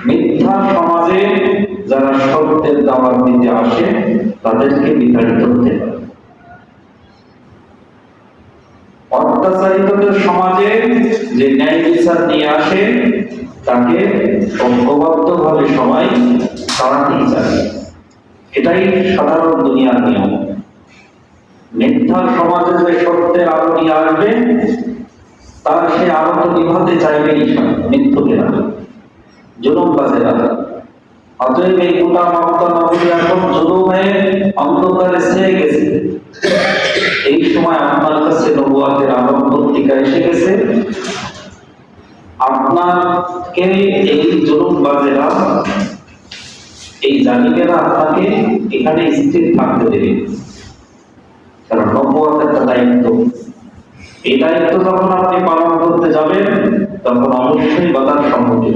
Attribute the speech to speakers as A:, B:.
A: মিথ্যা সমাজে যারা সত্যের দাওয়াত দিতে আসে তাদেরকে বিতাড়িত হতে পারে। অত্যাচারিতদের সমাজে যে ন্যায় বিচার নিয়ে আসে তাকে ঐক্যবদ্ধভাবে সবাই তাড়াতেই চায়। এটাই সাধারণ দুনিয়ার নিয়ম। মিথ্যা সমাজে যে সত্যের আলো নিয়ে আসবে তার সে আলো তো নিভাতে চাইবেই মিথ্যুকেরা, জুলুমবাজেরা। অতএব এই গোটা মক্কা নগরী এখন জুলুমে অন্ধকারে ছেয়ে গেছে। এই সময় আপনার কাছে নবুয়তের আলো পত্রিকা এসে গেছে। আপনাকে এই জুলুমবাজেরা, এই জালিমেরা আপনাকে এখানে স্থির থাকতে দেবে, কারণ নবুয়ত একটা দায়িত্ব। এই দায়িত্ব যখন আপনি পালন করতে যাবেন তখন অবশ্যই বাধার সম্মুখীন